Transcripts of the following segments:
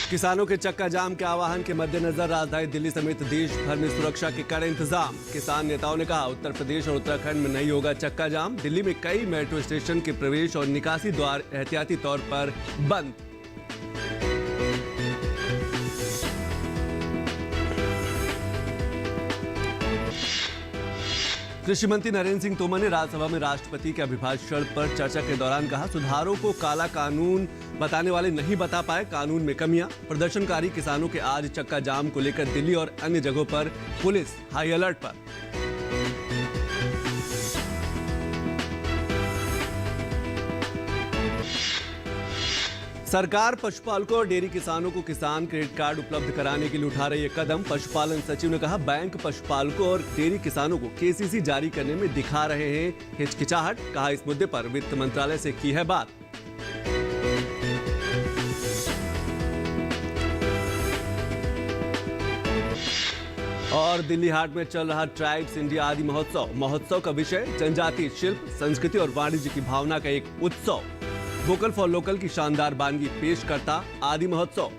किसानों के चक्का जाम के आह्वान के मद्देनजर राजधानी दिल्ली समेत देश भर में सुरक्षा के कड़े इंतजाम। किसान नेताओं ने कहा उत्तर प्रदेश और उत्तराखंड में नहीं होगा चक्का जाम। दिल्ली में कई मेट्रो स्टेशन के प्रवेश और निकासी द्वार एहतियाती तौर पर बंद। कृषि मंत्री नरेंद्र सिंह तोमर ने राज्यसभा में राष्ट्रपति के अभिभाषण पर चर्चा के दौरान कहा सुधारों को काला कानून बताने वाले नहीं बता पाए, कानून में कमियां। प्रदर्शनकारी किसानों के आज चक्का जाम को लेकर दिल्ली और अन्य जगहों पर पुलिस हाई अलर्ट पर। सरकार पशुपालकों और डेयरी किसानों को किसान क्रेडिट कार्ड उपलब्ध कराने के लिए उठा रही है कदम। पशुपालन सचिव ने कहा बैंक पशुपालकों और डेयरी किसानों को केसीसी जारी करने में दिखा रहे हैं हिचकिचाहट। कहा इस मुद्दे पर वित्त मंत्रालय से की है बात। और दिल्ली हाट में चल रहा ट्राइब्स इंडिया आदि महोत्सव का विषय जनजातीय शिल्प, संस्कृति और वाणिज्य की भावना का एक उत्सव। वोकल फॉर लोकल की शानदार वानगी पेश करता आदि महोत्सव।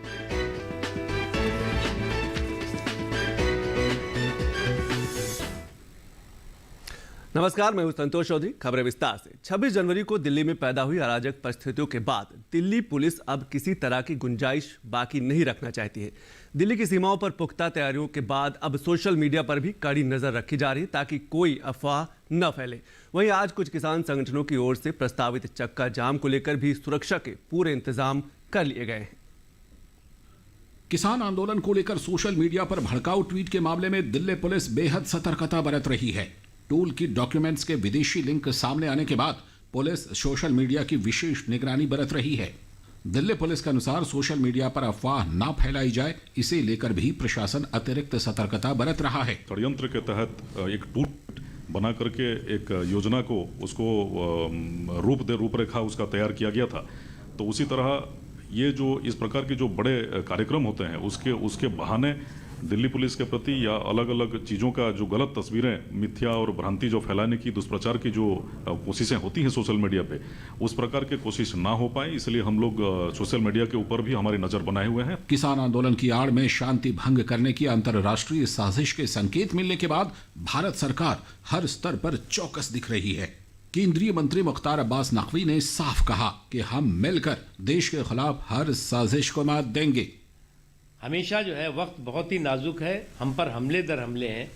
नमस्कार, मैं हूं संतोष चौधरी। खबरें विस्तार से। 26 जनवरी को दिल्ली में पैदा हुई अराजक परिस्थितियों के बाद दिल्ली पुलिस अब किसी तरह की गुंजाइश बाकी नहीं रखना चाहती है। दिल्ली की सीमाओं पर पुख्ता तैयारियों के बाद अब सोशल मीडिया पर भी कड़ी नजर रखी जा रही है ताकि कोई अफवाह न फैले। वहीं आज कुछ किसान संगठनों की ओर से प्रस्तावित चक्का जाम को लेकर भी सुरक्षा के पूरे इंतजाम कर लिए गए हैं। किसान आंदोलन को लेकर सोशल मीडिया पर भड़काऊ ट्वीट के मामले में दिल्ली पुलिस बेहद सतर्कता बरत रही है। टूल किट डॉक्यूमेंट्स के विदेशी लिंक सामने आने के बाद पुलिस सोशल मीडिया की विशेष निगरानी बरत रही है। दिल्ली पुलिस के अनुसार सोशल मीडिया पर अफवाह ना फैलाई जाए, इसे लेकर भी प्रशासन अतिरिक्त सतर्कता बरत रहा है। षड्यंत्र के तहत एक टूल बना करके एक योजना को उसको रूपरेखा उसका तैयार किया गया था। तो उसी तरह ये जो इस प्रकार के जो बड़े कार्यक्रम होते हैं उसके बहाने दिल्ली पुलिस के प्रति या अलग अलग चीज़ों का जो गलत तस्वीरें, मिथ्या और भ्रांति जो फैलाने की, दुष्प्रचार की जो कोशिशें होती हैं सोशल मीडिया पे, उस प्रकार की कोशिश ना हो पाए, इसलिए हम लोग सोशल मीडिया के ऊपर भी हमारी नज़र बनाए हुए हैं। किसान आंदोलन की आड़ में शांति भंग करने की अंतर्राष्ट्रीय साजिश के संकेत मिलने के बाद भारत सरकार हर स्तर पर चौकस दिख रही है। केंद्रीय मंत्री मुख्तार अब्बास नकवी ने साफ कहा कि हम मिलकर देश के खिलाफ हर साजिश को मात देंगे। हमेशा जो है वक्त बहुत ही नाजुक है, हम पर हमले दर हमले हैं।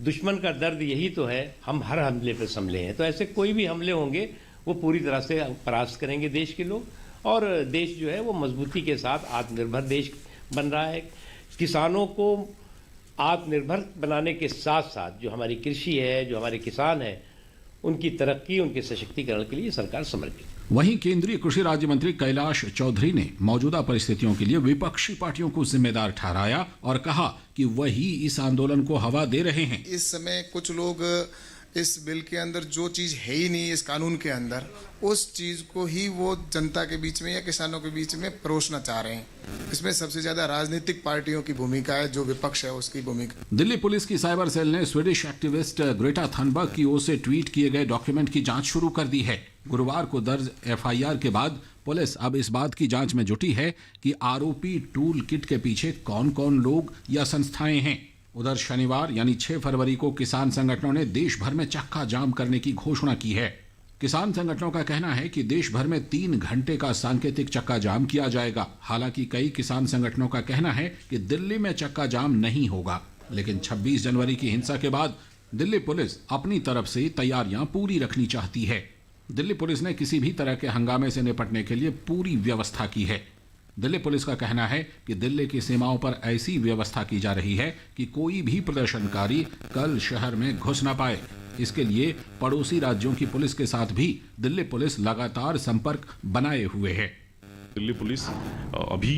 दुश्मन का दर्द यही तो है, हम हर हमले पर संभले हैं। तो ऐसे कोई भी हमले होंगे वो पूरी तरह से परास्त करेंगे देश के लोग, और देश जो है वो मजबूती के साथ आत्मनिर्भर देश बन रहा है। किसानों को आत्मनिर्भर बनाने के साथ साथ जो हमारी कृषि है, जो हमारे किसान हैं, उनकी तरक्की, उनके सशक्तिकरण के लिए सरकार समर्पित। वहीं केंद्रीय कृषि राज्य मंत्री कैलाश चौधरी ने मौजूदा परिस्थितियों के लिए विपक्षी पार्टियों को जिम्मेदार ठहराया और कहा कि वही इस आंदोलन को हवा दे रहे हैं। इस समय कुछ लोग इस बिल के अंदर जो चीज है ही नहीं इस कानून के अंदर, उस चीज को ही वो जनता के बीच में या किसानों के बीच में परोसना चाह रहे हैं। इसमें सबसे ज्यादा राजनीतिक पार्टियों की भूमिका है, जो विपक्ष है उसकी भूमिका। दिल्ली पुलिस की साइबर सेल ने स्वीडिश एक्टिविस्ट ग्रेटा थनबर्ग की ओर से ट्वीट किए गए डॉक्यूमेंट की जांच शुरू कर दी है। गुरुवार को दर्ज एफआईआर के बाद पुलिस अब इस बात की जांच में जुटी है कि आरोपी टूल किट के पीछे कौन कौन लोग या संस्थाएं हैं। उधर शनिवार यानी 6 फरवरी को किसान संगठनों ने देश भर में चक्का जाम करने की घोषणा की है। किसान संगठनों का कहना है कि देश भर में 3 घंटे का सांकेतिक चक्का जाम किया जाएगा। हालांकि कई किसान संगठनों का कहना है कि दिल्ली में चक्का जाम नहीं होगा, लेकिन 26 जनवरी की हिंसा के बाद दिल्ली पुलिस अपनी तरफ से तैयारियां पूरी रखनी चाहती है। दिल्ली पुलिस ने किसी भी तरह के हंगामे से निपटने के लिए पूरी व्यवस्था की है। दिल्ली पुलिस का कहना है कि दिल्ली की सीमाओं पर ऐसी व्यवस्था की जा रही है कि कोई भी प्रदर्शनकारी कल शहर में घुस न पाए। इसके लिए पड़ोसी राज्यों की पुलिस के साथ भी दिल्ली पुलिस लगातार संपर्क बनाए हुए है। दिल्ली पुलिस अभी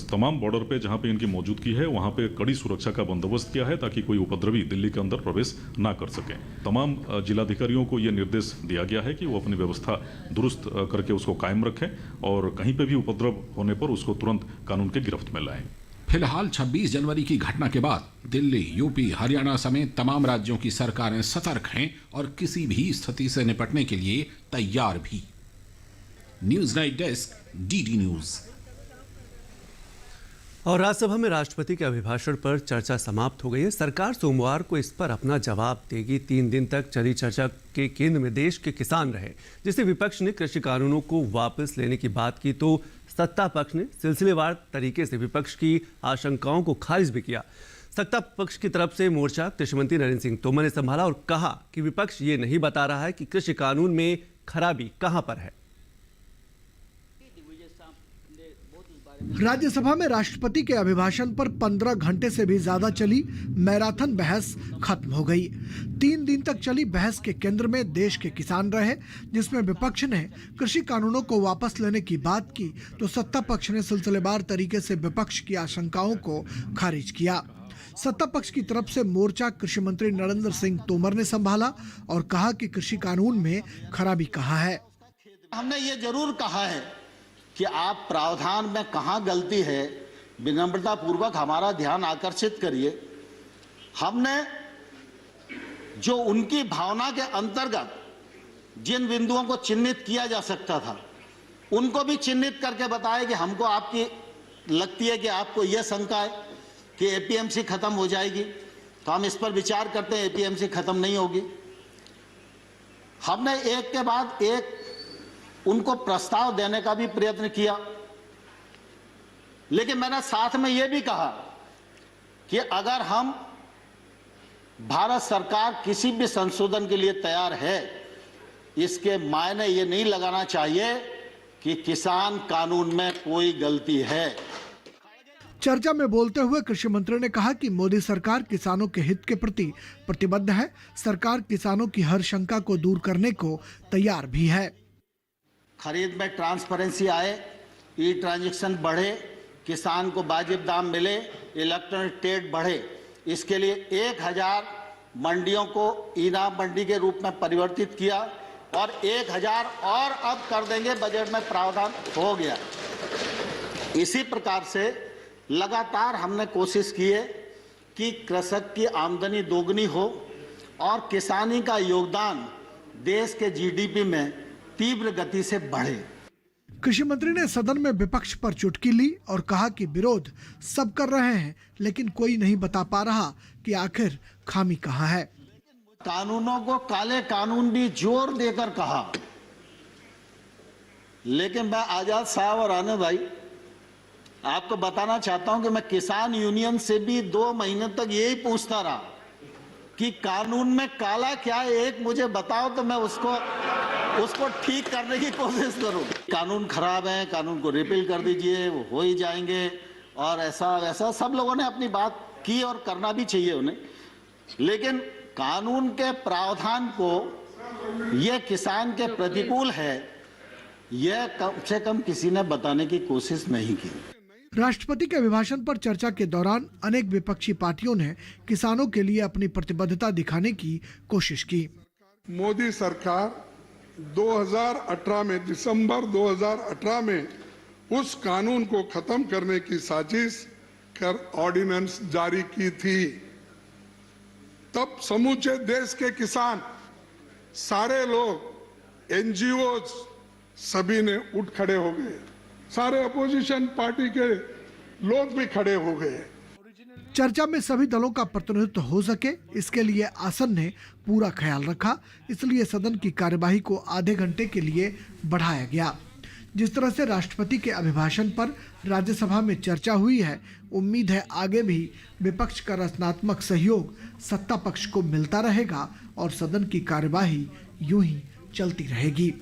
तमाम बॉर्डर पे जहां पे इनकी मौजूदगी है वहां पे कड़ी सुरक्षा का बंदोबस्त किया है ताकि कोई उपद्रवी दिल्ली के अंदर प्रवेश ना कर सके। तमाम जिलाधिकारियों को यह निर्देश दिया गया है कि वो अपनी व्यवस्था दुरुस्त करके उसको कायम रखें और कहीं पे भी उपद्रव होने पर उसको तुरंत कानून के गिरफ्त में लाएं। फिलहाल 26 जनवरी की घटना के बाद दिल्ली, यूपी, हरियाणा समेत तमाम राज्यों की सरकारें सतर्क हैं और किसी भी स्थिति से निपटने के लिए तैयार भी। News night desk, DD news. और राज्यसभा में राष्ट्रपति के अभिभाषण पर चर्चा समाप्त हो गई है। सरकार सोमवार को इस पर अपना जवाब देगी। 3 दिन तक चली चर्चा के केंद्र में देश के किसान रहे, जिससे विपक्ष ने कृषि कानूनों को वापस लेने की बात की तो सत्ता पक्ष ने सिलसिलेवार तरीके से विपक्ष की आशंकाओं को खारिज भी किया। सत्ता पक्ष की तरफ से मोर्चा कृषि मंत्री नरेंद्र सिंह तोमर ने संभाला और कहा कि विपक्ष ये नहीं बता रहा है कि कृषि कानून में खराबी कहां पर है। राज्यसभा में राष्ट्रपति के अभिभाषण पर 15 घंटे से भी ज्यादा चली मैराथन बहस खत्म हो गई। 3 दिन तक चली बहस के केंद्र में देश के किसान रहे, जिसमें विपक्ष ने कृषि कानूनों को वापस लेने की बात की तो सत्ता पक्ष ने सिलसिलेवार तरीके से विपक्ष की आशंकाओं को खारिज किया। सत्ता पक्ष की तरफ से मोर्चा कृषि मंत्री नरेंद्र सिंह तोमर ने संभाला और कहा कि कृषि कानून में खराबी कहाँ है। हमने ये जरूर कहा है कि आप प्रावधान में कहां गलती है विनम्रता पूर्वक हमारा ध्यान आकर्षित करिए। हमने जो उनकी भावना के अंतर्गत जिन बिंदुओं को चिन्हित किया जा सकता था उनको भी चिन्हित करके बताया कि हमको आपकी लगती है कि आपको यह शंका है कि एपीएमसी खत्म हो जाएगी, तो हम इस पर विचार करते हैं। एपीएमसी खत्म नहीं होगी। हमने एक के बाद एक उनको प्रस्ताव देने का भी प्रयत्न किया, लेकिन मैंने साथ में यह भी कहा कि अगर हम भारत सरकार किसी भी संशोधन के लिए तैयार है, इसके मायने ये नहीं लगाना चाहिए कि किसान कानून में कोई गलती है। चर्चा में बोलते हुए कृषि मंत्री ने कहा कि मोदी सरकार किसानों के हित के प्रति प्रतिबद्ध है। सरकार किसानों की हर शंका को दूर करने को तैयार भी है। खरीद में ट्रांसपेरेंसी आए, ई ट्रांजैक्शन बढ़े, किसान को वाजिब दाम मिले, इलेक्ट्रॉनिक ट्रेड बढ़े। इसके लिए 1000 मंडियों को ई नाम मंडी के रूप में परिवर्तित किया और 1000 और अब कर देंगे। बजट में प्रावधान हो गया। इसी प्रकार से लगातार हमने कोशिश की है कि कृषक की आमदनी दोगुनी हो और किसानी का योगदान देश के जीडीपी में तीव्र गति से बढ़े। कृषि मंत्री ने सदन में विपक्ष पर चुटकी ली और कहा कि विरोध सब कर रहे हैं, लेकिन कोई नहीं बता पा रहा कि आखिर खामी कहाँ है। कानूनों को काले कानून भी जोर देकर कहा, लेकिन मैं आजाद साहब और आने भाई आपको बताना चाहता हूं कि मैं किसान यूनियन से भी 2 महीने तक यही पूछता रहा कि कानून में काला क्या है, एक मुझे बताओ तो मैं उसको ठीक करने की कोशिश करूं। कानून खराब है, कानून को रिपील कर दीजिए, वो हो ही जाएंगे और ऐसा वैसा सब लोगों ने अपनी बात की और करना भी चाहिए उन्हें, लेकिन कानून के प्रावधान को ये किसान के प्रतिकूल है, यह कम से कम किसी ने बताने की कोशिश नहीं की। राष्ट्रपति के अभिभाषण पर चर्चा के दौरान अनेक विपक्षी पार्टियों ने किसानों के लिए अपनी प्रतिबद्धता दिखाने की कोशिश की। मोदी सरकार 2018 में दिसंबर 2018 में उस कानून को खत्म करने की साजिश कर ऑर्डिनेंस जारी की थी। तब समूचे देश के किसान, सारे लोग, एनजीओ सभी ने उठ खड़े हो गए। सारे अपोजिशन पार्टी के लोग भी खड़े हो गए। चर्चा में सभी दलों का प्रतिनिधित्व हो सके, इसके लिए आसन ने पूरा ख्याल रखा। इसलिए सदन की कार्यवाही को आधे घंटे के लिए बढ़ाया गया। जिस तरह से राष्ट्रपति के अभिभाषण पर राज्यसभा में चर्चा हुई है, उम्मीद है आगे भी विपक्ष का रचनात्मक सहयोग सत्ता पक्ष को मिलता रहेगा और सदन की कार्यवाही यूं ही चलती रहेगी।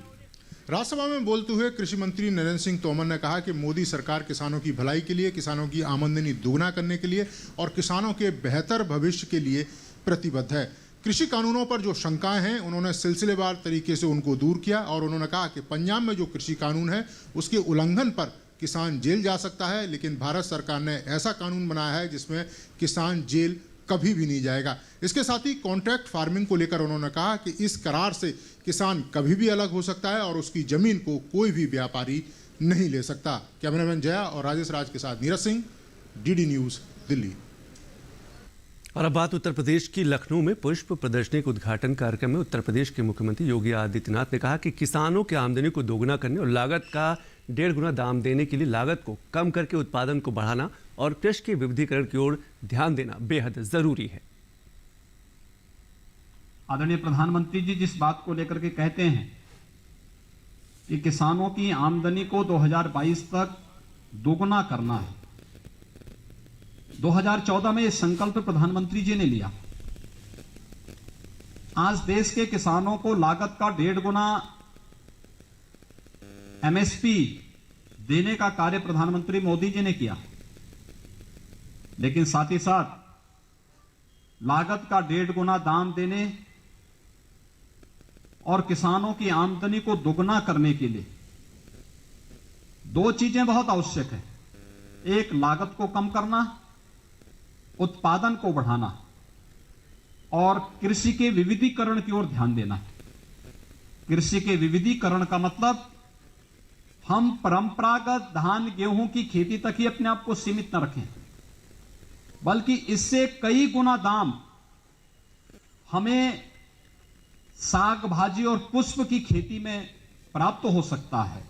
राज्यसभा में बोलते हुए कृषि मंत्री नरेंद्र सिंह तोमर ने कहा कि मोदी सरकार किसानों की भलाई के लिए, किसानों की आमदनी दोगुना करने के लिए और किसानों के बेहतर भविष्य के लिए प्रतिबद्ध है। कृषि कानूनों पर जो शंकाएं हैं उन्होंने सिलसिलेवार तरीके से उनको दूर किया और उन्होंने कहा कि पंजाब में जो कृषि कानून है उसके उल्लंघन पर किसान जेल जा सकता है, लेकिन भारत सरकार ने ऐसा कानून बनाया है जिसमें किसान जेल कभी भी नहीं जाएगा। इसके साथ ही कॉन्ट्रैक्ट फार्मिंग को लेकर उन्होंने कहा कि इस करार से किसान कभी भी अलग हो सकता है और उसकी जमीन को कोई भी व्यापारी नहीं ले सकता। कैमरामैन जया और राजेश राज के साथ नीरज सिंह, डीडी न्यूज, दिल्ली। और अब बात उत्तर प्रदेश की। लखनऊ में पुष्प प्रदर्शनी के उद्घाटन कार्यक्रम में उत्तर प्रदेश के मुख्यमंत्री योगी आदित्यनाथ ने कहा कि किसानों की आमदनी को दोगुना करने और लागत का 1.5 गुना दाम देने के लिए लागत को कम करके उत्पादन को बढ़ाना और कृषि के विविधीकरण की ओर ध्यान देना बेहद जरूरी है। आदरणीय प्रधानमंत्री जी जिस बात को लेकर के कहते हैं कि किसानों की आमदनी को 2022 तक दोगुना करना है, 2014 में इस संकल्प प्रधानमंत्री जी ने लिया। आज देश के किसानों को लागत का 1.5 गुना एमएसपी देने का कार्य प्रधानमंत्री मोदी जी ने किया, लेकिन साथ ही साथ लागत का 1.5 गुना दाम देने और किसानों की आमदनी को दोगुना करने के लिए 2 चीजें बहुत आवश्यक है। एक, लागत को कम करना, उत्पादन को बढ़ाना और कृषि के विविधीकरण की ओर ध्यान देना। कृषि के विविधीकरण का मतलब हम परंपरागत धान गेहूं की खेती तक ही अपने आप को सीमित न रखें, बल्कि इससे कई गुना दाम हमें साग भाजी और पुष्प की खेती में प्राप्त हो सकता है।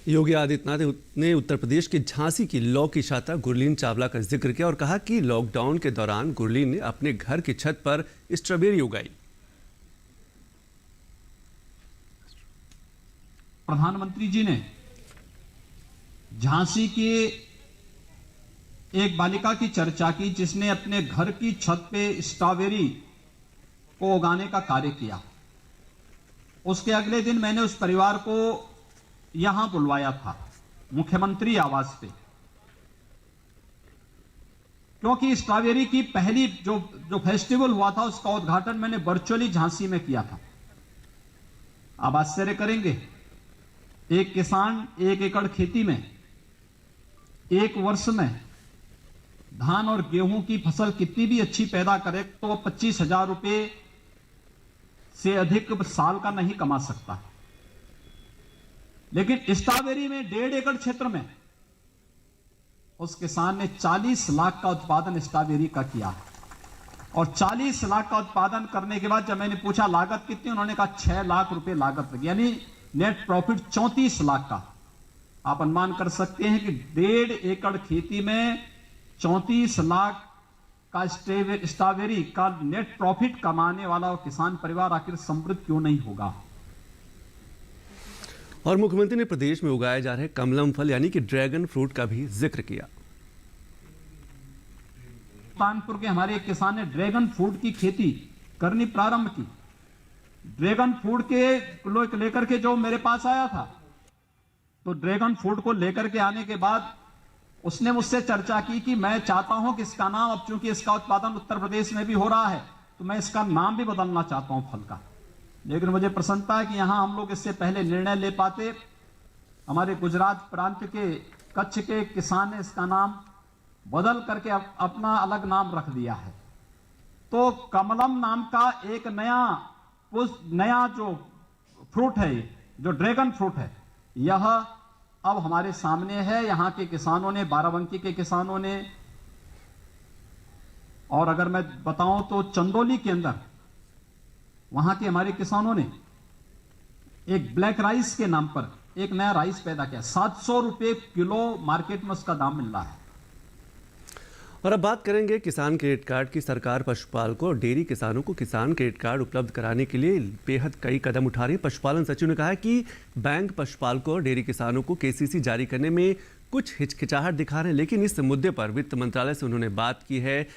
योगी आदित्यनाथ ने उत्तर प्रदेश के झांसी की लौ की छात्रा गुरलीन चावला का जिक्र किया और कहा कि लॉकडाउन के दौरान गुरलीन ने अपने घर की छत पर स्ट्रॉबेरी उगाई। प्रधानमंत्री जी ने झांसी के एक बालिका की चर्चा की जिसने अपने घर की छत पे स्ट्रॉबेरी को उगाने का कार्य किया। उसके अगले दिन मैंने उस परिवार को यहां बुलवाया था मुख्यमंत्री आवास पे, क्योंकि स्ट्रॉबेरी की पहली जो फेस्टिवल हुआ था उसका उद्घाटन मैंने वर्चुअली झांसी में किया था। आप आश्चर्य करेंगे, एक किसान 1 एकड़ खेती में 1 वर्ष में धान और गेहूं की फसल कितनी भी अच्छी पैदा करे तो 25,000 रुपए से अधिक साल का नहीं कमा सकता। लेकिन स्ट्रॉबेरी में 1.5 एकड़ क्षेत्र में उस किसान ने 40 लाख का उत्पादन स्ट्रॉबेरी का किया। और 40 लाख का उत्पादन करने के बाद जब मैंने पूछा लागत कितनी, उन्होंने कहा 6 लाख रुपए लागत लगी, यानी नेट प्रॉफिट 34 लाख का। आप अनुमान कर सकते हैं कि 1.5 एकड़ खेती में 34 लाख का स्ट्रॉबेरी का नेट प्रॉफिट कमाने वाला वो किसान परिवार आखिर समृद्ध क्यों नहीं होगा। और मुख्यमंत्री ने प्रदेश में उगाए जा रहे कमलम फल यानी कि ड्रैगन फ्रूट का भी जिक्र किया। कानपुर के हमारे एक किसान ने ड्रैगन फ्रूट की खेती करनी प्रारंभ की। ड्रैगन फ्रूट के लेकर के जो मेरे पास आया था, तो ड्रैगन फ्रूट को लेकर के आने के बाद उसने मुझसे चर्चा की कि मैं चाहता हूं कि इसका नाम, अब चूंकि इसका उत्पादन उत्तर प्रदेश में भी हो रहा है, तो मैं इसका नाम भी बदलना चाहता हूं फल का। लेकिन मुझे प्रसन्नता है कि यहां हम लोग इससे पहले निर्णय ले पाते। हमारे गुजरात प्रांत के कच्छ के किसान ने इसका नाम बदल करके अपना अलग नाम रख दिया है। तो कमलम नाम का एक नया जो फ्रूट है, जो ड्रैगन फ्रूट है, यह अब हमारे सामने है। यहाँ के किसानों ने, बाराबंकी के किसानों ने, और अगर मैं बताऊं तो चंदौली के अंदर वहां के हमारे किसानों ने एक ब्लैक राइस के नाम पर एक नया राइस पैदा किया। 700 रुपए किलो मार्केट में उसका दाम मिल रहा है। और अब बात करेंगे किसान क्रेडिट कार्ड की। सरकार पशुपालकों और डेयरी किसानों को किसान क्रेडिट कार्ड उपलब्ध कराने के लिए बेहद कई कदम उठा रही है। पशुपालन सचिव ने कहा है कि बैंक पशुपालकों और डेयरी किसानों को केसीसी जारी करने में कुछ हिचकिचाहट दिखा रहे हैं, लेकिन इस मुद्दे पर वित्त मंत्रालय से उन्होंने बात की है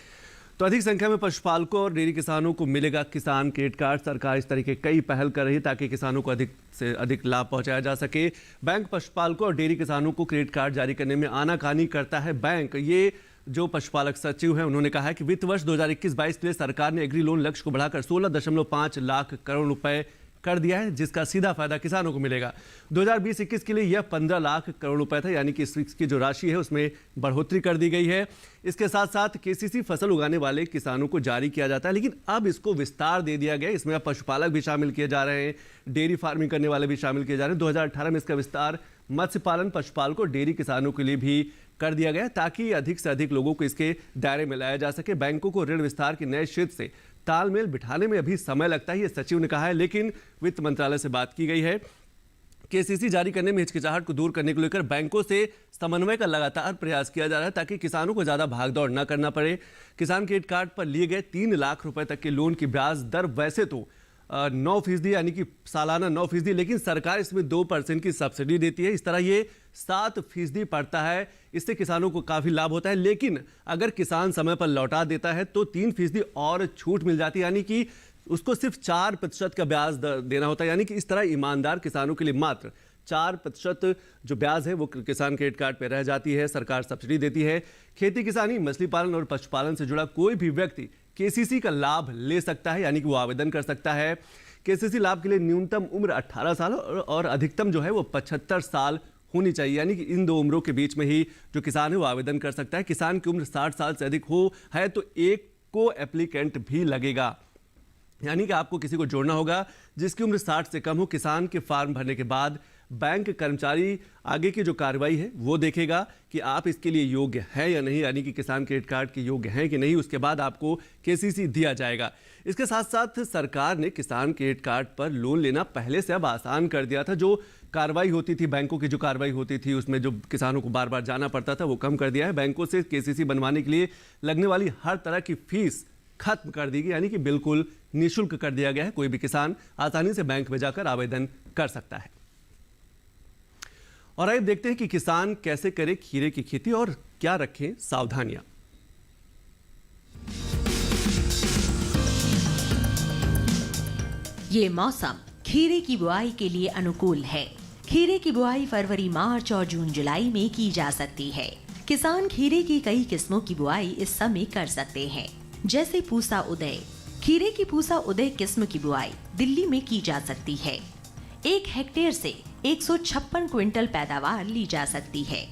तो अधिक संख्या में पशुपालकों और डेयरी किसानों को मिलेगा किसान क्रेडिट कार्ड। सरकार इस तरीके कई पहल कर रही है ताकि किसानों को अधिक से अधिक लाभ पहुंचाया जा सके। बैंक पशुपालकों और डेयरी किसानों को क्रेडिट कार्ड जारी करने में आनाकानी करता है बैंक। ये जो पशुपालक सचिव हैं उन्होंने कहा है कि वित्त वर्ष 2021-22 के लिए सरकार ने एग्री लोन लक्ष्य को बढ़ाकर 16.5 लाख करोड़ रुपए कर दिया है, जिसका सीधा फायदा किसानों को मिलेगा। 2020-21 के लिए यह 15 लाख करोड़ रुपए था, यानी कि इसकी जो राशि है उसमें बढ़ोतरी कर दी गई है। इसके साथ साथ केसीसी फसल उगाने वाले किसानों को जारी किया जाता है, लेकिन अब इसको विस्तार दे दिया गया। इसमें अब पशुपालक भी शामिल किए जा रहे हैं, डेयरी फार्मिंग करने वाले भी शामिल किए जा रहे हैं। 2018 में इसका विस्तार मत्स्य पालन, पशुपालकों और डेयरी किसानों के लिए भी कर दिया गया ताकि अधिक से अधिक लोगों को इसके दायरे में लाया जा सके। बैंकों को ऋण विस्तार के नए क्षेत्र से तालमेल बिठाने में अभी समय लगता है, ये सचिव ने कहा है, लेकिन वित्त मंत्रालय से बात की गई है केसीसी जारी करने में हिचकिचाहट को दूर करने को लेकर बैंकों से समन्वय का लगातार प्रयास किया जा रहा है ताकि किसानों को ज्यादा भागदौड़ न करना पड़े। किसान क्रेडिट कार्ड पर लिए गए 3 लाख रुपए तक के लोन की ब्याज दर वैसे तो 9% यानी कि सालाना 9%, लेकिन सरकार इसमें 2% की सब्सिडी देती है। इस तरह ये 7% पड़ता है। इससे किसानों को काफी लाभ होता है, लेकिन अगर किसान समय पर लौटा देता है तो 3% और छूट मिल जाती है, यानी कि उसको सिर्फ 4% का ब्याज देना होता है। यानी कि इस तरह ईमानदार किसानों के लिए मात्र 4% जो ब्याज है वो किसान क्रेडिट कार्ड पे रह जाती है। सरकार सब्सिडी देती है। खेती किसानी, मछली पालन और पशुपालन से जुड़ा कोई भी व्यक्ति केसीसी का लाभ ले सकता है, यानी कि वो आवेदन कर सकता है। केसीसी लाभ के लिए न्यूनतम उम्र 18 साल और अधिकतम जो है वो 75 साल होनी चाहिए, यानी कि इन 2 उम्रों के बीच में ही जो किसान है वो आवेदन कर सकता है। किसान की उम्र 60 साल से अधिक हो है तो एक को एप्लीकेंट भी लगेगा, यानी कि आपको किसी को जोड़ना होगा जिसकी उम्र 60 से कम हो। किसान के फॉर्म भरने के बाद बैंक कर्मचारी आगे की जो कार्रवाई है वो देखेगा कि आप इसके लिए योग्य है या नहीं, यानी कि किसान क्रेडिट कार्ड के योग्य हैं कि नहीं। उसके बाद आपको केसीसी दिया जाएगा। इसके साथ साथ सरकार ने किसान क्रेडिट कार्ड पर लोन लेना पहले से अब आसान कर दिया था। जो कार्रवाई होती थी, बैंकों की जो कार्रवाई होती थी, उसमें जो किसानों को बार बार जाना पड़ता था वो कम कर दिया है। बैंकों से केसीसी बनवाने के लिए लगने वाली हर तरह की फीस खत्म कर दी गई, यानी कि बिल्कुल निःशुल्क कर दिया गया है। कोई भी किसान आसानी से बैंक में जाकर आवेदन कर सकता है। और आइए देखते हैं कि किसान कैसे करे खीरे की खेती और क्या रखें सावधानियां। ये मौसम खीरे की बुआई के लिए अनुकूल है। खीरे की बुआई फरवरी, मार्च और जून जुलाई में की जा सकती है। किसान खीरे की कई किस्मों की बुआई इस समय कर सकते हैं, जैसे पूसा उदय। खीरे की पूसा उदय किस्म की बुआई दिल्ली में की जा सकती है। 1 हेक्टेयर से 156 क्विंटल पैदावार ली जा सकती है।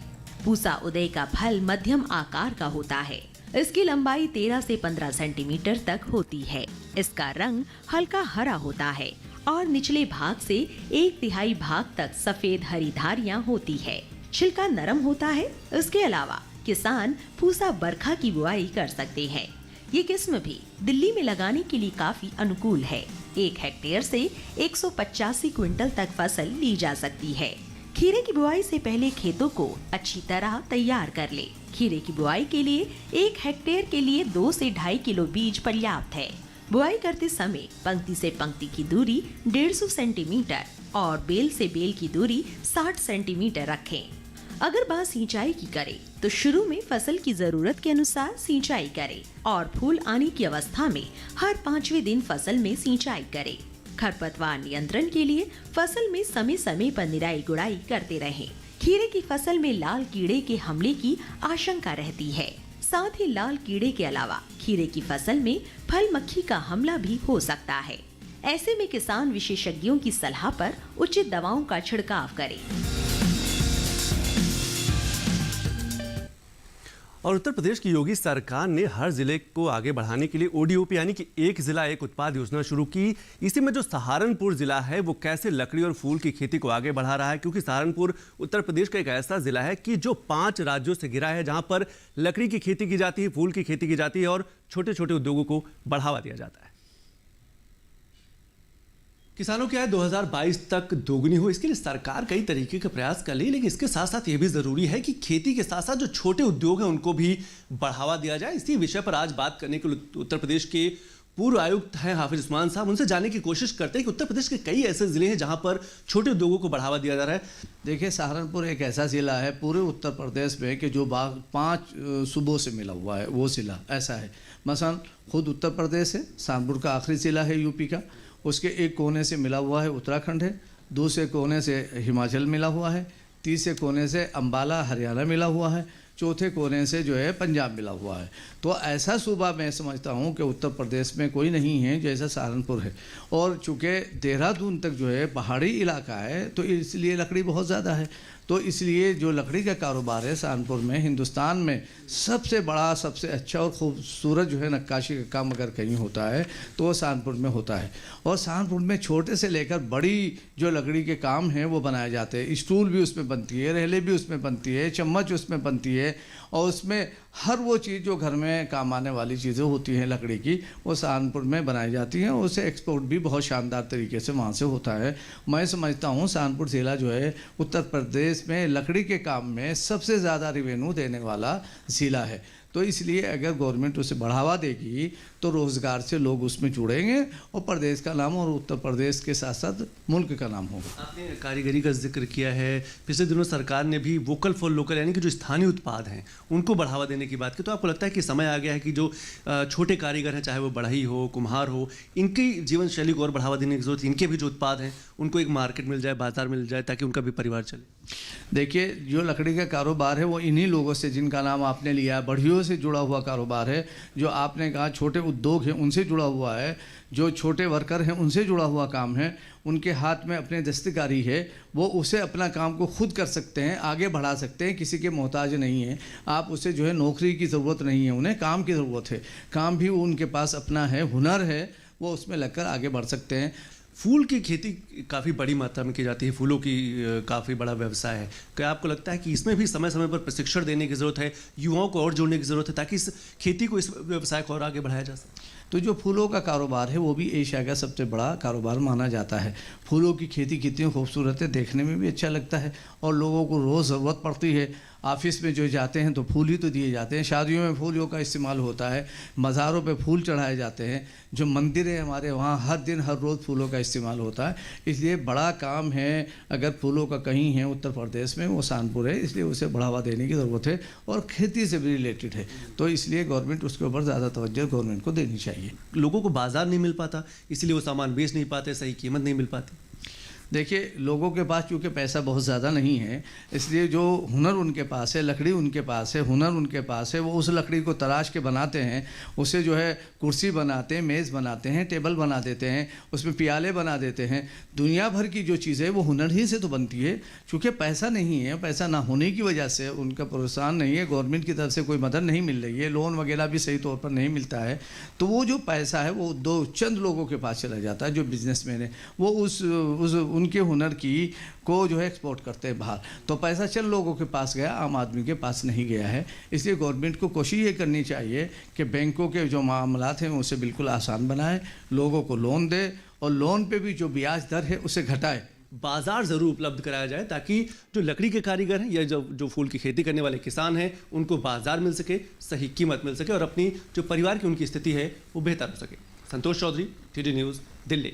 पूसा उदय का फल मध्यम आकार का होता है। इसकी लंबाई 13 से 15 सेंटीमीटर तक होती है। इसका रंग हल्का हरा होता है और निचले भाग से 1/3 भाग तक सफेद हरी धारियां होती है। छिलका नरम होता है। इसके अलावा किसान पूसा बरखा की बुआई कर सकते हैं। ये किस्म भी दिल्ली में लगाने के लिए काफी अनुकूल है। 1 हेक्टेयर से 185 क्विंटल तक फसल ली जा सकती है। खीरे की बुआई से पहले खेतों को अच्छी तरह तैयार कर ले। खीरे की बुआई के लिए 1 हेक्टेयर के लिए 2 से 2.5 किलो बीज पर्याप्त है। बुआई करते समय पंक्ति से पंक्ति की दूरी 150 सेंटीमीटर और बेल से बेल की दूरी 60 सेंटीमीटर रखें। अगर बात सिंचाई की करें तो शुरू में फसल की जरूरत के अनुसार सिंचाई करें और फूल आने की अवस्था में हर 5वें दिन फसल में सिंचाई करें। खरपतवार नियंत्रण के लिए फसल में समय समय पर निराई गुड़ाई करते रहें। खीरे की फसल में लाल कीड़े के हमले की आशंका रहती है। साथ ही लाल कीड़े के अलावा खीरे की फसल में फल मक्खी का हमला भी हो सकता है। ऐसे में किसान विशेषज्ञों की सलाह पर उचित दवाओं का छिड़काव करें। और उत्तर प्रदेश की योगी सरकार ने हर जिले को आगे बढ़ाने के लिए ओडीओपी यानी कि एक जिला एक उत्पाद योजना शुरू की। इसी में जो सहारनपुर जिला है वो कैसे लकड़ी और फूल की खेती को आगे बढ़ा रहा है, क्योंकि सहारनपुर उत्तर प्रदेश का एक ऐसा जिला है कि जो 5 राज्यों से घिरा है, जहां पर लकड़ी की खेती की जाती है, फूल की खेती की जाती है और छोटे छोटे उद्योगों को बढ़ावा दिया जाता है। किसानों की आय 2022 तक दोगुनी हो, इसके लिए सरकार कई तरीके के प्रयास कर रही है, लेकिन इसके साथ साथ ये भी जरूरी है कि खेती के साथ साथ जो छोटे उद्योग हैं उनको भी बढ़ावा दिया जाए। इसी विषय पर आज बात करने के लिए उत्तर प्रदेश के पूर्व आयुक्त हैं हाफिज उस्मान साहब, उनसे जानने की कोशिश करते हैं कि उत्तर प्रदेश के कई ऐसे जिले हैं जहां पर छोटे उद्योगों को बढ़ावा दिया जा रहा है। देखिए, सहारनपुर एक ऐसा जिला है पूरे उत्तर प्रदेश में कि जो 5 सूबों से मिला हुआ है, वो जिला ऐसा है। मसलन खुद उत्तर प्रदेश है, सहारनपुर का आखिरी जिला है यूपी का, उसके एक कोने से मिला हुआ है उत्तराखंड है, दूसरे कोने से हिमाचल मिला हुआ है, तीसरे कोने से अंबाला हरियाणा मिला हुआ है, चौथे कोने से जो है पंजाब मिला हुआ है। तो ऐसा सूबा मैं समझता हूँ कि उत्तर प्रदेश में कोई नहीं है जैसा सहारनपुर है। और चूँकि देहरादून तक जो है पहाड़ी इलाका है तो इसलिए लकड़ी बहुत ज़्यादा है। तो इसलिए जो लकड़ी का कारोबार है सहारनपुर में हिंदुस्तान में सबसे बड़ा, सबसे अच्छा और खूबसूरत जो है नक्काशी का काम अगर कहीं होता है तो वो सहारनपुर में होता है। और सहारनपुर में छोटे से लेकर बड़ी जो लकड़ी के काम हैं वो बनाए जाते हैं। स्टूल भी उसमें बनती है, रेहले भी उसमें बनती है, चम्मच उसमें बनती है, है और उसमें हर वो चीज़ जो घर में काम आने वाली चीज़ें होती हैं लकड़ी की, वो सहारनपुर में बनाई जाती हैं और उसे एक्सपोर्ट भी बहुत शानदार तरीके से वहाँ से होता है। मैं समझता हूँ सहारनपुर ज़िला जो है उत्तर प्रदेश में लकड़ी के काम में सबसे ज़्यादा रेवेन्यू देने वाला ज़िला है। तो इसलिए अगर गवर्नमेंट उसे बढ़ावा देगी तो रोज़गार से लोग उसमें जुड़ेंगे और प्रदेश का नाम और उत्तर प्रदेश के साथ साथ मुल्क का नाम होगा। आपने कारीगरी का जिक्र किया है, पिछले दिनों सरकार ने भी वोकल फॉर लोकल यानी कि जो स्थानीय उत्पाद हैं उनको बढ़ावा देने की बात की। तो आपको लगता है कि समय आ गया है कि जो छोटे कारीगर हैं, चाहे वो बढ़ई हो, कुम्हार हो, इनकी जीवन शैली को और बढ़ावा देने की जरूरत है। इनके भी जो उत्पाद हैं उनको एक मार्केट मिल जाए, बाजार मिल जाए, ताकि उनका भी परिवार चले। देखिए, जो लकड़ी का कारोबार है वो इन्हीं लोगों से, जिनका नाम आपने लिया, बढ़ियों से जुड़ा हुआ कारोबार है। जो आपने कहा छोटे उद्योग हैं उनसे जुड़ा हुआ है, जो छोटे वर्कर हैं उनसे जुड़ा हुआ काम है। उनके हाथ में अपने दस्तकारी है, वो उसे अपना काम को खुद कर सकते हैं, आगे बढ़ा सकते हैं, किसी के मोहताज नहीं है। आप उसे जो है नौकरी की ज़रूरत नहीं है, उन्हें काम की ज़रूरत है। काम भी उनके पास अपना है, हुनर है, वो उसमें लगकर आगे बढ़ सकते हैं। फूल की खेती काफ़ी बड़ी मात्रा में की जाती है, फूलों की काफ़ी बड़ा व्यवसाय है। क्या आपको लगता है कि इसमें भी समय समय पर प्रशिक्षण देने की ज़रूरत है, युवाओं को और जोड़ने की ज़रूरत है, ताकि इस खेती को, इस व्यवसाय को और आगे बढ़ाया जा सके? तो जो फूलों का कारोबार है वो भी एशिया का सबसे बड़ा कारोबार माना जाता है। फूलों की खेती कितनी खूबसूरत है, देखने में भी अच्छा लगता है और लोगों को रोज़ ज़रूरत पड़ती है। ऑफिस में जो जाते हैं तो फूल ही तो दिए जाते हैं, शादियों में फूलों का इस्तेमाल होता है, मज़ारों पे फूल चढ़ाए जाते हैं, जो मंदिर है हमारे वहाँ हर दिन हर रोज़ फूलों का इस्तेमाल होता है। इसलिए बड़ा काम है, अगर फूलों का कहीं है उत्तर प्रदेश में वो सहारनपुर है, इसलिए उसे बढ़ावा देने की ज़रूरत है और खेती से भी रिलेटेड है। तो इसलिए गवर्नमेंट उसके ऊपर ज़्यादा तवज्जो गवर्नमेंट को देनी चाहिए। लोगों को बाजार नहीं मिल पाता, इसलिए वो सामान बेच नहीं पाते, सही कीमत नहीं मिल पाती। देखिए, लोगों के पास चूँकि पैसा बहुत ज़्यादा नहीं है, इसलिए जो हुनर उनके पास है, लकड़ी उनके पास है, हुनर उनके पास है, वो उस लकड़ी को तराश के बनाते हैं, उसे जो है कुर्सी बनाते हैं, मेज़ बनाते हैं, टेबल बना देते हैं, उसमें प्याले बना देते हैं। दुनिया भर की जो चीज़ें वो हुनर ही से तो बनती है। चूँकि पैसा नहीं है, पैसा ना होने की वजह से उनका प्रोत्साहन नहीं है, गवर्नमेंट की तरफ से कोई मदद नहीं मिल रही है, लोन वगैरह भी सही तौर पर नहीं मिलता है, तो वो जो पैसा है वो दो चंद लोगों के पास चला जाता है, जो बिजनेसमैन है, वो उस उनके हुनर की को जो है एक्सपोर्ट करते हैं बाहर। तो पैसा चंद लोगों के पास गया, आम आदमी के पास नहीं गया है। इसलिए गवर्नमेंट को कोशिश ये करनी चाहिए कि बैंकों के जो मामलात हैं उसे बिल्कुल आसान बनाए, लोगों को लोन दे और लोन पे भी जो ब्याज दर है उसे घटाए। बाजार ज़रूर उपलब्ध कराया जाए, ताकि जो लकड़ी के कारीगर हैं या जो फूल की खेती करने वाले किसान हैं उनको बाजार मिल सके, सही कीमत मिल सके और अपनी जो परिवार की उनकी स्थिति है वो बेहतर हो सके। संतोष चौधरी, टीडी न्यूज़, दिल्ली।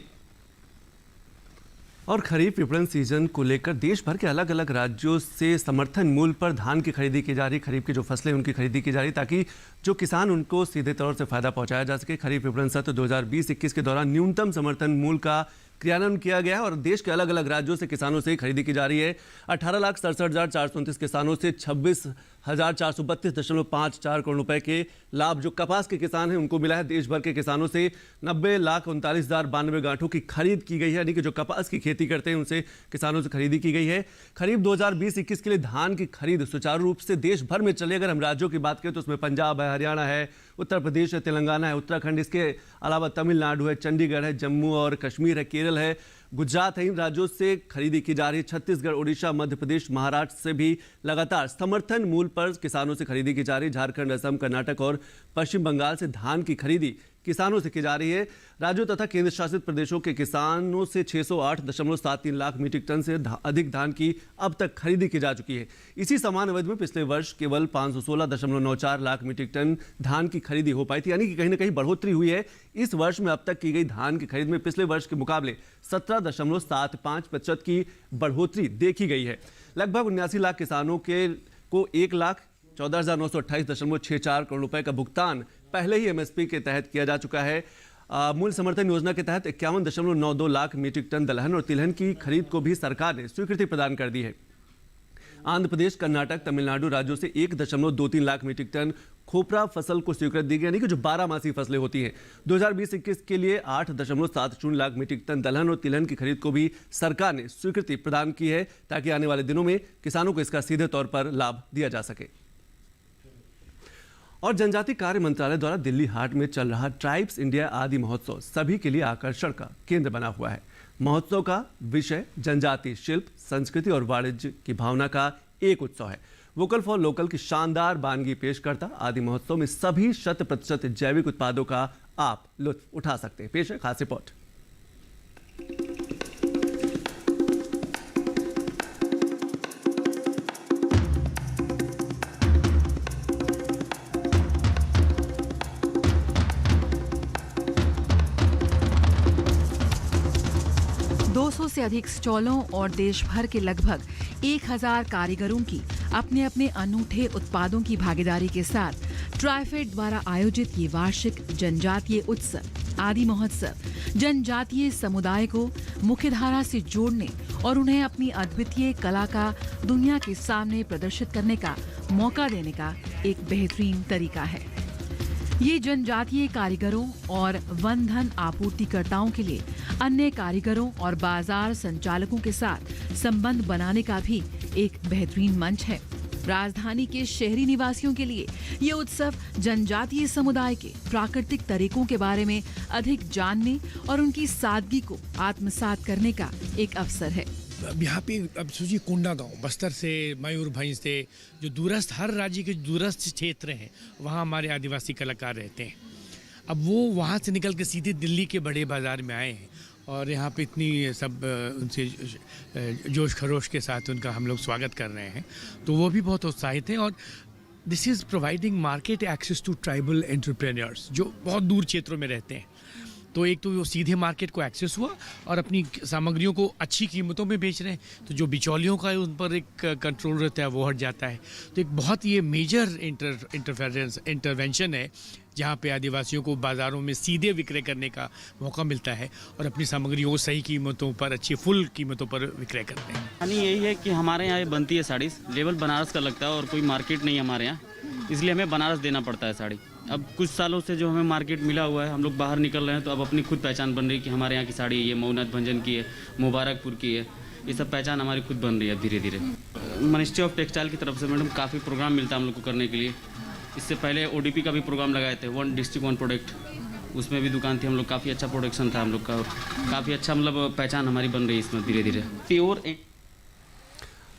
और खरीफ विपणन सीजन को लेकर देश भर के अलग अलग राज्यों से समर्थन मूल्य पर धान की खरीदी की जा रही, खरीफ की जो फसलें उनकी खरीदी की जा रही, ताकि जो किसान उनको सीधे तौर से फायदा पहुंचाया जा सके। खरीफ विपणन सत्र 2020-21 के दौरान न्यूनतम समर्थन मूल्य का क्रियान्वयन किया गया है और देश के अलग अलग राज्यों से किसानों से खरीदी की जा रही है। 18,67,429 किसानों से 26,432.54 करोड़ रुपए के लाभ जो कपास के किसान हैं उनको मिला है। देश भर के किसानों से 90,39,092 गांठों की खरीद की गई है, यानी कि जो कपास की खेती करते हैं उनसे किसानों से खरीदी की गई है। खरीफ 2020-21 के लिए धान की खरीद सुचारू रूप से देश भर में चली। अगर हम राज्यों की बात करें तो उसमें पंजाब है, हरियाणा है, उत्तर प्रदेश है, तेलंगाना है, उत्तराखंड, इसके अलावा तमिलनाडु है, चंडीगढ़ है, जम्मू और कश्मीर है, केरल है, गुजरात है। इन राज्यों से खरीदी की जा रही है। छत्तीसगढ़, ओडिशा, मध्य प्रदेश, महाराष्ट्र से भी लगातार समर्थन मूल्य पर किसानों से खरीदी की जा रही है। झारखंड, असम, कर्नाटक और पश्चिम बंगाल से धान की खरीदी किसानों से की जा रही है। राज्यों तथा केंद्र शासित प्रदेशों के किसानों से 608.73 लाख मीट्रिक टन से अधिक धान की अब तक खरीदी की जा चुकी है। इसी समान अवधि में पिछले वर्ष केवल 516.94 लाख मीट्रिक टन धान की खरीदी हो पाई थी, यानी कि कहीं ना कहीं बढ़ोतरी हुई है। इस वर्ष में अब तक की गई धान की खरीद में पिछले वर्ष के मुकाबले 17.75% की बढ़ोतरी देखी गई है। लगभग 79 लाख किसानों को 1,14,928.64 करोड़ रुपए का भुगतान पहले ही एमएसपी के तहत किया जा चुका है। मूल समर्थन योजना के तहत 51.92 लाख मीट्रिक टन दलहन और तिलहन की खरीद को भी सरकार ने स्वीकृति प्रदान कर दी है। आंध्र प्रदेश, कर्नाटक, तमिलनाडु राज्यों से 1.23 लाख मीट्रिक टन खोपरा फसल को स्वीकृति दी गई, यानी कि जो 12 मासी फसलें होती हैं। 2020-21 के लिए 8.70 लाख मीट्रिक टन दलहन और तिलहन की खरीद को भी सरकार ने स्वीकृति प्रदान की है, ताकि आने वाले दिनों में किसानों को इसका सीधे तौर पर लाभ दिया जा सके। और जनजातीय कार्य मंत्रालय द्वारा दिल्ली हाट में चल रहा ट्राइब्स इंडिया आदि महोत्सव सभी के लिए आकर्षण का केंद्र बना हुआ है। महोत्सव का विषय जनजातीय शिल्प, संस्कृति और वाणिज्य की भावना का एक उत्सव है। वोकल फॉर लोकल की शानदार वानगी पेश करता आदि महोत्सव में सभी 100% जैविक उत्पादों का आप लुत्फ उठा सकते हैं। पेश है खास रिपोर्ट। से अधिक स्टॉलों और देश भर के लगभग 1000 कारीगरों की अपने अपने अनूठे उत्पादों की भागीदारी के साथ ट्राइफेड द्वारा आयोजित ये वार्षिक जनजातीय उत्सव आदि महोत्सव जनजातीय समुदाय को मुख्यधारा से जोड़ने और उन्हें अपनी अद्वितीय कला का दुनिया के सामने प्रदर्शित करने का मौका देने का एक बेहतरीन तरीका है। ये जनजातीय कारीगरों और वन धन आपूर्तिकर्ताओं के लिए अन्य कारीगरों और बाजार संचालकों के साथ संबंध बनाने का भी एक बेहतरीन मंच है। राजधानी के शहरी निवासियों के लिए ये उत्सव जनजातीय समुदाय के प्राकृतिक तरीकों के बारे में अधिक जानने और उनकी सादगी को आत्मसात करने का एक अवसर है। यहाँ पे अब सोचिए कोंडा गांव बस्तर से मयूरभंज से जो दूरस्थ हर राज्य के दूरस्थ क्षेत्र हैं वहाँ हमारे आदिवासी कलाकार रहते हैं। अब वो वहाँ से निकल के सीधे दिल्ली के बड़े बाज़ार में आए हैं और यहाँ पे इतनी सब उनसे जोश खरोश के साथ उनका हम लोग स्वागत कर रहे हैं, तो वो भी बहुत उत्साहित हैं। और this is providing market access to tribal entrepreneurs जो बहुत दूर क्षेत्रों में रहते हैं। तो एक तो वो सीधे मार्केट को एक्सेस हुआ और अपनी सामग्रियों को अच्छी कीमतों में बेच रहे हैं, तो जो बिचौलियों का उन पर एक कंट्रोल रहता है वो हट जाता है। तो एक बहुत ये मेजर इंटरवेंशन है जहाँ पे आदिवासियों को बाज़ारों में सीधे विक्रय करने का मौका मिलता है और अपनी सामग्रियों को सही कीमतों पर अच्छी फुल कीमतों पर विक्रय करते हैं। यानी यही है कि हमारे यहाँ बनती है साड़ी, लेवल बनारस का लगता है और कोई मार्केट नहीं है हमारे यहाँ, इसलिए हमें बनारस देना पड़ता है साड़ी। अब कुछ सालों से जो हमें मार्केट मिला हुआ है, हम लोग बाहर निकल रहे हैं, तो अब अपनी खुद पहचान बन रही है कि हमारे यहाँ की साड़ी ये मऊनाथ भंजन की है, मुबारकपुर की है, ये सब पहचान हमारी खुद बन रही है धीरे धीरे। मिनिस्ट्री ऑफ टेक्सटाइल की तरफ से मैडम काफ़ी प्रोग्राम मिलता है हम लोग को करने के लिए। इससे पहले ODP का भी प्रोग्राम लगाए थे, 1 डिस्ट्रिक्ट 1 प्रोडक्ट, उसमें भी दुकान थी हम लोग, काफ़ी अच्छा प्रोडक्शन था हम लोग का, काफ़ी अच्छा मतलब पहचान हमारी बन रही है इसमें धीरे धीरे प्योर।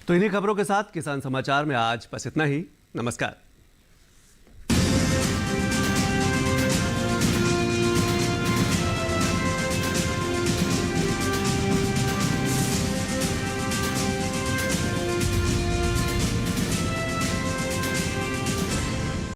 तो इन्हीं खबरों के साथ किसान समाचार में आज बस इतना ही। नमस्कार।